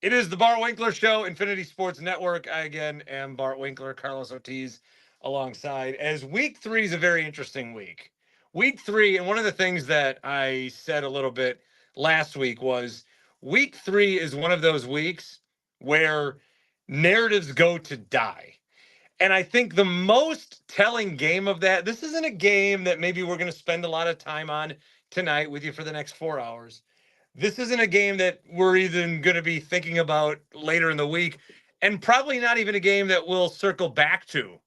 It is the Bart Winkler Show, Infinity Sports Network. I again am Bart Winkler, Carlos Ortiz alongside. As week three is a very interesting week. Week three, and one of the things that I said a little bit last week was week three is one of those weeks where narratives go to die. And I think the most telling game of that, this isn't a game that maybe we're going to spend a lot of time on tonight with you for the next 4 hours. This isn't a game that we're even going to be thinking about later in the week, and probably not even a game that we'll circle back to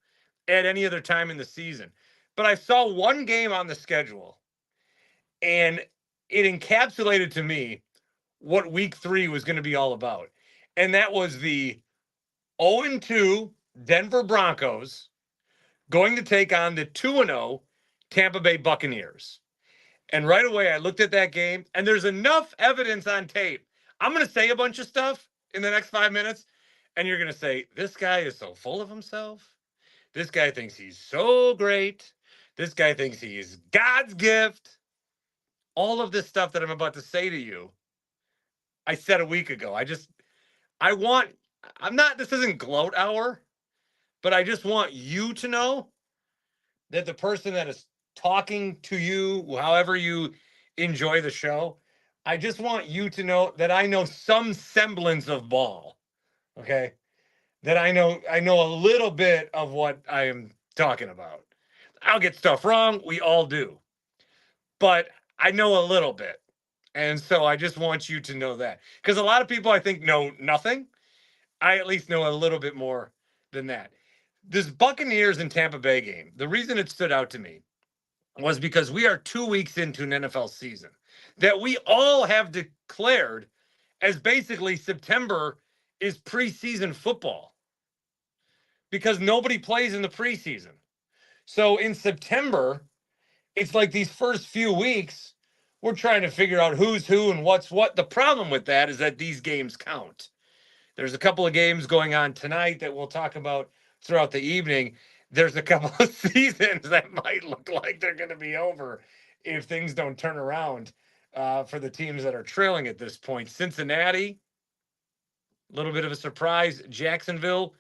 at any other time in the season. But I saw one game on the schedule, and it encapsulated to me what week three was going to be all about. And that was the 0-2 Denver Broncos going to take on the 2-0 Tampa Bay Buccaneers. And right away, I looked at that game, and there's enough evidence on tape. I'm going to say a bunch of stuff in the next 5 minutes, and you're going to say, this guy is so full of himself. This guy thinks he's so great. This guy thinks he is God's gift. All of this stuff that I'm about to say to you, I said a week ago. This isn't gloat hour, but I just want you to know that the person that is talking to you, however you enjoy the show, I just want you to know that I know some semblance of ball. Okay? That I know a little bit of what I am talking about. I'll get stuff wrong, we all do. But I know a little bit. And so I just want you to know that. Because a lot of people I think know nothing. I at least know a little bit more than that. This Buccaneers and Tampa Bay game, the reason it stood out to me was because we are 2 weeks into an NFL season that we all have declared as basically September is preseason football because nobody plays in the preseason. So in September, it's like these first few weeks, we're trying to figure out who's who and what's what. The problem with that is that these games count. There's a couple of games going on tonight that we'll talk about throughout the evening. There's a couple of seasons that might look like they're going to be over if things don't turn around for the teams that are trailing at this point. Cincinnati, a little bit of a surprise. Jacksonville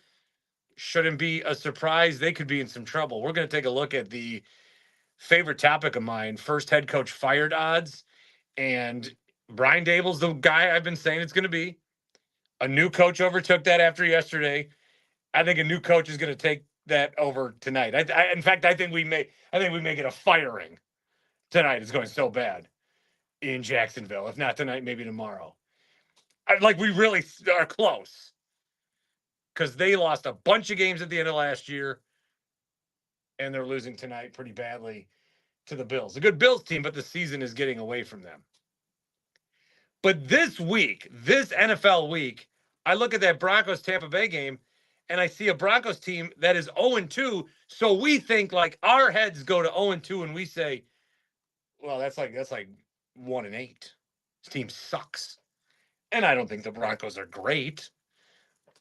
shouldn't be a surprise. They could be in some trouble. We're going to take a look at the favorite topic of mine, first head coach fired odds. And Brian Dable's the guy I've been saying it's going to be. A new coach overtook that after yesterday. I think a new coach is going to take that over tonight. In fact, I think we may get a firing tonight. It's going so bad in Jacksonville. If not tonight, maybe tomorrow. We really are close because they lost a bunch of games at the end of last year, and they're losing tonight pretty badly to the Bills. A good Bills team, but the season is getting away from them. But this week, this NFL week, I look at that Broncos Tampa Bay game and I see a Broncos team that is 0-2. So we think like our heads go to 0-2 and we say, well, that's like 1-8. This team sucks. And I don't think the Broncos are great.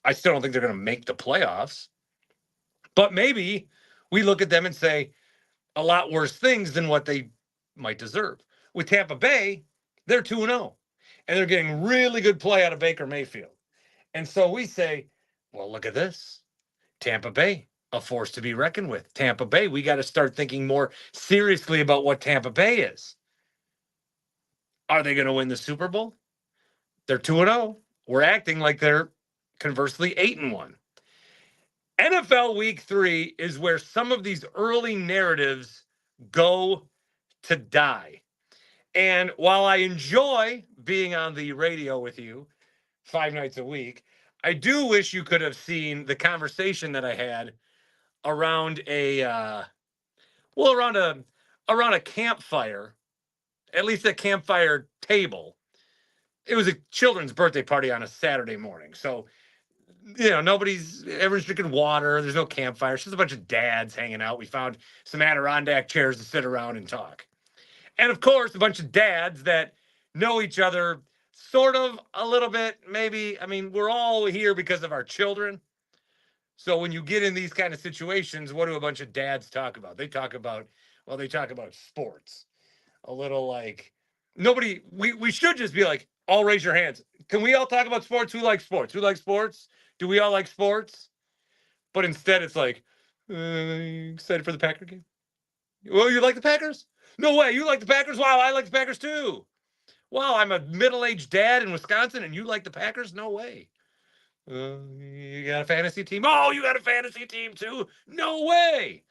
I still don't think they're going to make the playoffs. But maybe we look at them and say a lot worse things than what they might deserve. With Tampa Bay, they're 2-0. And they're getting really good play out of Baker Mayfield. And so we say, well, look at this. Tampa Bay, a force to be reckoned with. Tampa Bay, we got to start thinking more seriously about what Tampa Bay is. Are they going to win the Super Bowl? They're 2-0. We're acting like they're conversely 8-1. NFL Week 3 is where some of these early narratives go to die. And while I enjoy being on the radio with you 5 nights a week, I do wish you could have seen the conversation that I had around around a campfire, at least a campfire table. It was a children's birthday party on a Saturday morning. So, everyone's drinking water. There's no campfire. It's just a bunch of dads hanging out. We found some Adirondack chairs to sit around and talk. And of course, a bunch of dads that know each other sort of a little bit, maybe. I mean, we're all here because of our children. So when you get in these kind of situations, what do a bunch of dads talk about? They talk about sports. A little like we should just be like, all raise your hands. Can we all talk about sports? Who likes sports? Who likes sports? Do we all like sports? But instead, it's like, excited for the Packer game? Well, you like the Packers? No way. You like the Packers? Wow, I like the Packers too. Wow, I'm a middle-aged dad in Wisconsin, and you like the Packers? No way. You got a fantasy team? Oh, you got a fantasy team too? No way.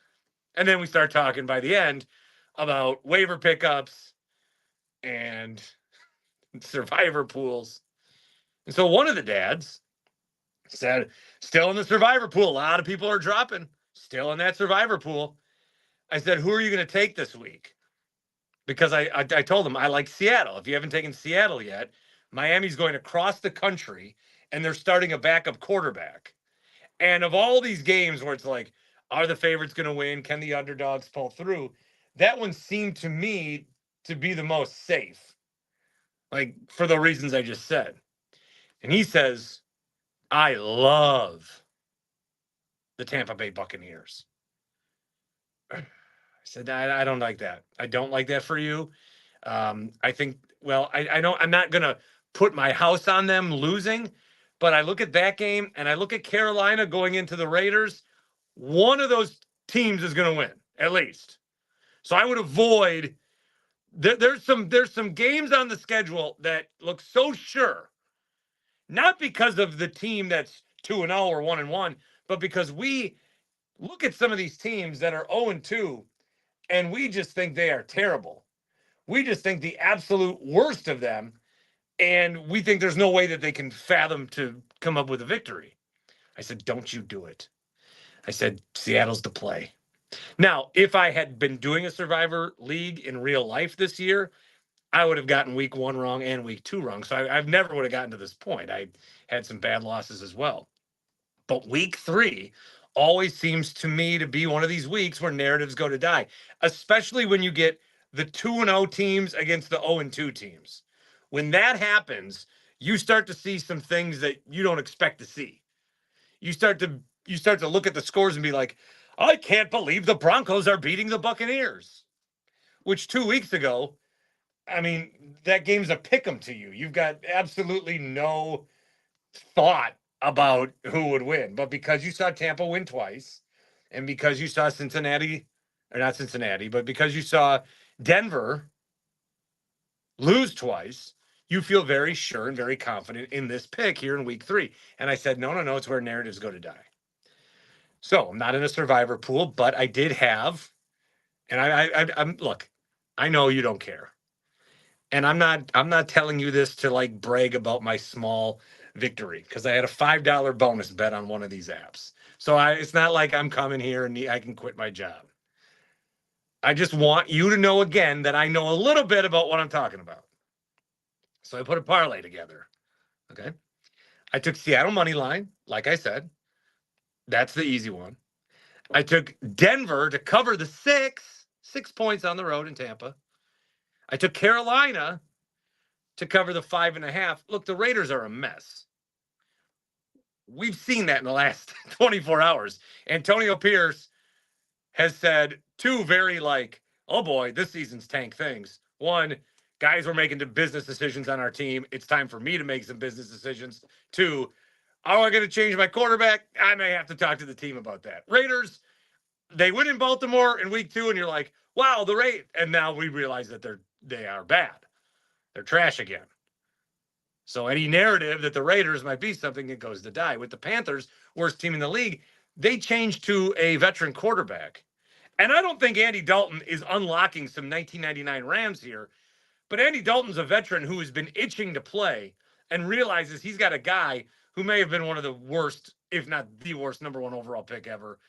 And then we start talking by the end about waiver pickups and survivor pools. And so one of the dads said, still in the survivor pool. A lot of people are dropping. Still in that survivor pool. I said, who are you going to take this week? Because I told him I like Seattle. If you haven't taken Seattle yet, Miami's going across the country and they're starting a backup quarterback. And of all these games where it's like, are the favorites going to win? Can the underdogs pull through? That one seemed to me to be the most safe, like for the reasons I just said. And he says, I love the Tampa Bay Buccaneers. I said, I don't like that. I don't like that for you. I think, well, I don't, I'm not going to put my house on them losing, but I look at that game and I look at Carolina going into the Raiders. One of those teams is going to win, at least. So I would avoid, there's some games on the schedule that look so sure, not because of the team that's 2-0 or 1-1, but because we look at some of these teams that are 0-2 and we just think they are terrible. We just think the absolute worst of them, and we think there's no way that they can fathom to come up with a victory. I said, don't you do it. I said, Seattle's the play. Now, if I had been doing a Survivor League in real life this year, I would have gotten week 1 wrong and week 2 wrong. So I've never would have gotten to this point. I had some bad losses as well. But week 3 always seems to me to be one of these weeks where narratives go to die, especially when you get the 2-0 teams against the 0-2 teams. When that happens, you start to see some things that you don't expect to see. You start to look at the scores and be like, I can't believe the Broncos are beating the Buccaneers. Which 2 weeks ago, I mean, that game's a pick 'em to you. You've got absolutely no thought about who would win. But because you saw Tampa win twice, and because you saw Cincinnati, or not Cincinnati, but because you saw Denver lose twice, you feel very sure and very confident in this pick here in week 3. And I said, no, it's where narratives go to die. So I'm not in a survivor pool, but I did have, and I'm look, I know you don't care. And I'm not telling you this to like brag about my small victory, because I had a $5 bonus bet on one of these apps. So it's not like I'm coming here and I can quit my job. I just want you to know again that I know a little bit about what I'm talking about. So I put a parlay together. Okay. I took Seattle money line, like I said. That's the easy one. I took Denver to cover the 6 points on the road in Tampa. I took Carolina to cover the 5.5. Look, the Raiders are a mess. We've seen that in the last 24 hours. Antonio Pierce has said 2 very oh boy, this season's tank things. 1, guys, we're making business decisions on our team. It's time for me to make some business decisions. 2, are I going to change my quarterback? I may have to talk to the team about that. Raiders, they win in Baltimore in week 2, and you're like, wow, the Raiders. And now we realize that they are bad. They're trash again. So any narrative that the Raiders might be something, it goes to die. With the Panthers, worst team in the league, they changed to a veteran quarterback. And I don't think Andy Dalton is unlocking some 1999 Rams here, but Andy Dalton's a veteran who has been itching to play and realizes he's got a guy who may have been one of the worst, if not the worst, number 1 overall pick ever.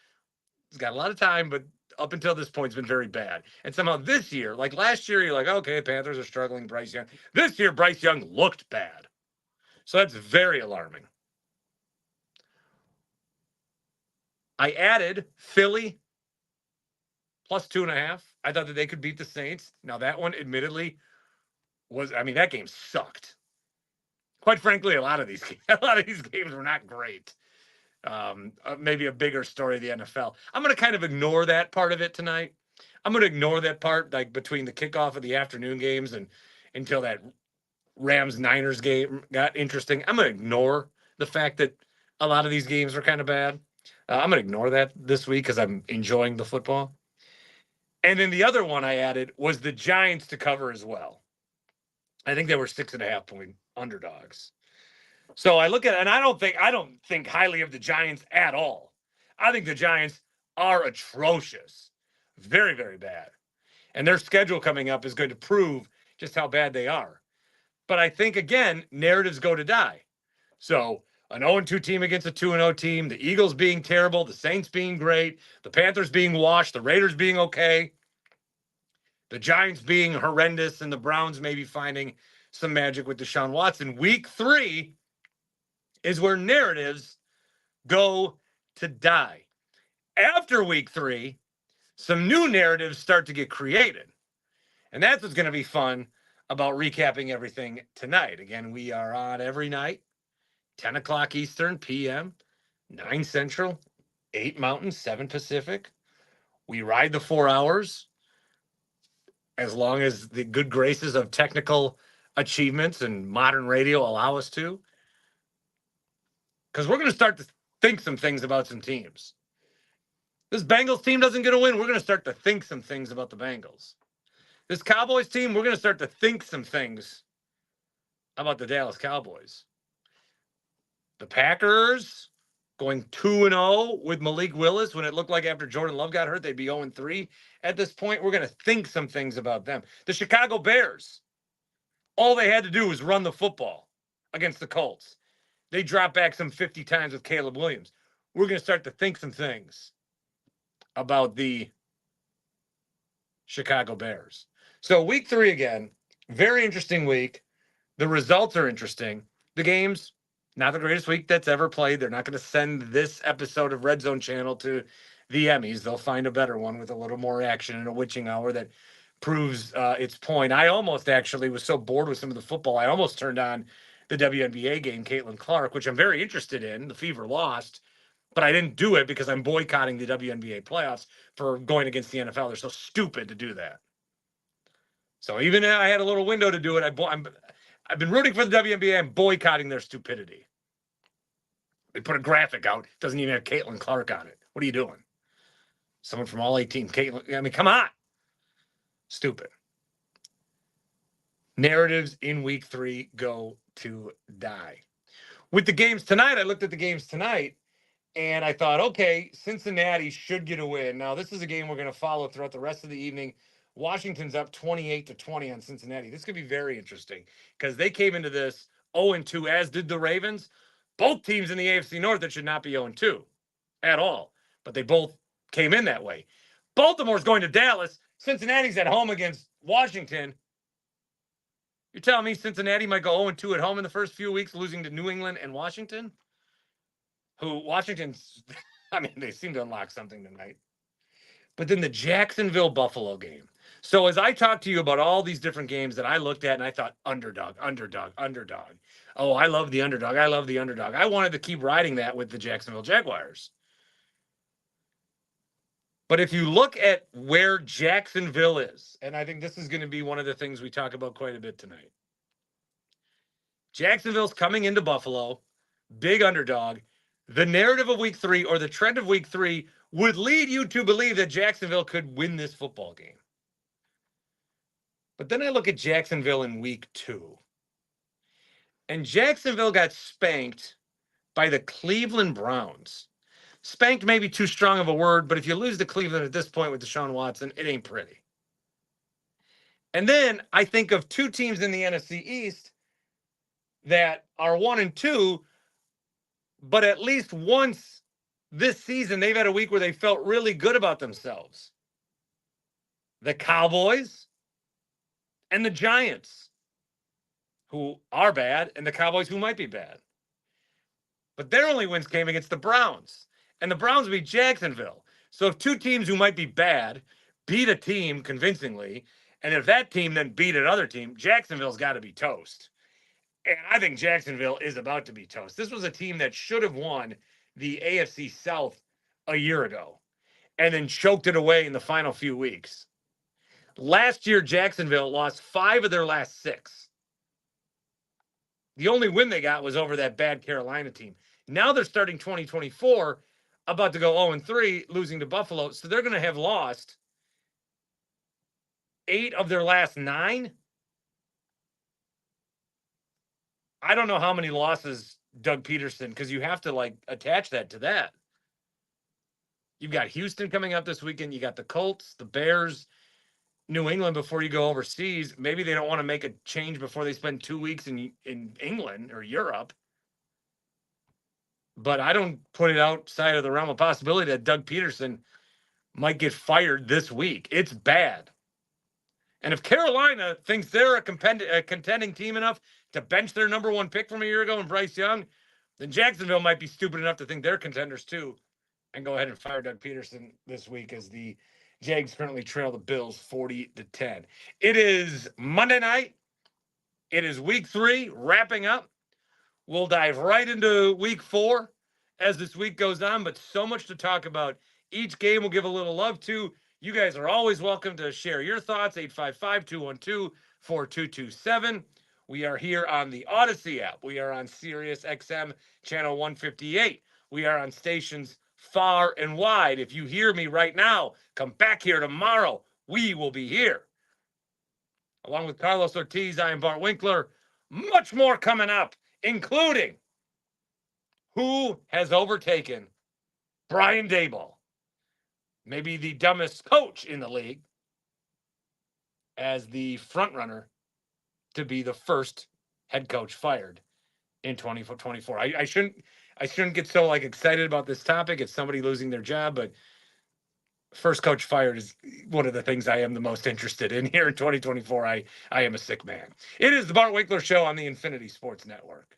He's got a lot of time, but up until this point, it's been very bad. And somehow this year, like last year, you're like, okay, Panthers are struggling, Bryce Young. This year, Bryce Young looked bad. So that's very alarming. I added Philly plus 2.5. I thought that they could beat the Saints. Now, that one, admittedly, that game sucked. Quite frankly, a lot of these games were not great. Maybe a bigger story of the NFL. I'm going to kind of ignore that part of it tonight. I'm going to ignore that part, like between the kickoff of the afternoon games and until that Rams-Niners game got interesting. I'm going to ignore the fact that a lot of these games are kind of bad. I'm going to ignore that this week because I'm enjoying the football. And then the other one I added was the Giants to cover as well. I think they were 6.5-point underdogs. So I look at it, and I don't think highly of the Giants at all. I think the Giants are atrocious. Very, very bad. And their schedule coming up is going to prove just how bad they are. But I think, again, narratives go to die. So an 0-2 team against a 2-0 team, the Eagles being terrible, the Saints being great, the Panthers being washed, the Raiders being okay, the Giants being horrendous, and the Browns maybe finding some magic with Deshaun Watson. Week 3 is where narratives go to die. After week 3, some new narratives start to get created. And that's what's going to be fun about recapping everything tonight. Again, we are on every night, 10 o'clock Eastern, p.m., 9 Central, 8 Mountain, 7 Pacific. We ride the 4 hours as long as the good graces of technical achievements and modern radio allow us to. Because we're going to start to think some things about some teams. This Bengals team doesn't get a win. We're going to start to think some things about the Bengals. This Cowboys team, we're going to start to think some things about the Dallas Cowboys. The Packers going 2-0 with Malik Willis when it looked like after Jordan Love got hurt, they'd be 0-3. At this point, we're going to think some things about them. The Chicago Bears, all they had to do was run the football against the Colts. They dropped back some 50 times with Caleb Williams. We're going to start to think some things about the Chicago Bears. So week 3 again, very interesting week. The results are interesting. The games, not the greatest week that's ever played. They're not going to send this episode of Red Zone Channel to the Emmys. They'll find a better one with a little more action and a witching hour that proves its point. I almost actually was so bored with some of the football, I almost turned on the WNBA game, Caitlin Clark, which I'm very interested in. The Fever lost, but I didn't do it because I'm boycotting the WNBA playoffs for going against the NFL. They're so stupid to do that. So even if I had a little window to do it, I've been rooting for the WNBA. I'm boycotting their stupidity. They put a graphic out. It doesn't even have Caitlin Clark on it. What are you doing? Someone from all 18. Caitlin, I mean, come on. Stupid. Narratives in week 3 go to die. With the games tonight, I looked at the games tonight, and I thought, okay, Cincinnati should get a win. Now, this is a game we're going to follow throughout the rest of the evening. Washington's up 28-20 on Cincinnati. This could be very interesting because they came into this 0-2, as did the Ravens. Both teams in the AFC North that should not be 0-2 at all, but they both came in that way. Baltimore's going to Dallas. Cincinnati's at home against Washington. You're telling me Cincinnati might go 0-2 at home in the first few weeks, losing to New England and Washington? Washington's, I mean, they seem to unlock something tonight. But then the Jacksonville-Buffalo game. So as I talked to you about all these different games that I looked at and I thought, underdog. Oh, I love the underdog. I wanted to keep riding that with the Jacksonville Jaguars. But if you look at where Jacksonville is, and I think this is going to be one of the things we talk about quite a bit tonight. Jacksonville's coming into Buffalo, big underdog. The narrative of week 3 or the trend of week 3 would lead you to believe that Jacksonville could win this football game. But then I look at Jacksonville in week 2. And Jacksonville got spanked by the Cleveland Browns. Spanked may be too strong of a word, but if you lose to Cleveland at this point with Deshaun Watson, it ain't pretty. And then I think of 2 teams in the NFC East that are 1-2, but at least once this season, they've had a week where they felt really good about themselves. The Cowboys and the Giants, who are bad, and the Cowboys, who might be bad. But their only wins came against the Browns. And the Browns beat Jacksonville. So if 2 teams who might be bad beat a team convincingly, and if that team then beat another team, Jacksonville's got to be toast. And I think Jacksonville is about to be toast. This was a team that should have won the AFC South a year ago and then choked it away in the final few weeks. Last year, Jacksonville lost 5 of their last 6. The only win they got was over that bad Carolina team. Now they're starting 2024, about to go 0-3, losing to Buffalo. So they're going to have lost 8 of their last 9. I don't know how many losses Doug Peterson, because you have to like attach that to that. You've got Houston coming up this weekend. You got the Colts, the Bears, New England before you go overseas. Maybe they don't want to make a change before they spend 2 weeks in England or Europe. But I don't put it outside of the realm of possibility that Doug Peterson might get fired this week. It's bad. And if Carolina thinks they're a contending team enough to bench their number 1 pick from a year ago and Bryce Young, then Jacksonville might be stupid enough to think they're contenders too and go ahead and fire Doug Peterson this week as the Jags currently trail the Bills 40-10. It is Monday night. It is week 3 wrapping up. We'll dive right into week 4 as this week goes on, but so much to talk about. Each game we'll give a little love to. You guys are always welcome to share your thoughts, 855-212-4227. We are here on the Audacy app. We are on SiriusXM Channel 158. We are on stations far and wide. If you hear me right now, come back here tomorrow. We will be here. Along with Carlos Ortiz, I am Bart Winkler. Much more coming up, including who has overtaken Brian Daboll, maybe the dumbest coach in the league, as the front runner to be the first head coach fired in 2024. I shouldn't get so like excited about this topic. It's somebody losing their job, but first coach fired is one of the things I am the most interested in here in 2024. I am a sick man. It is the Bart Winkler Show on the Infinity Sports Network.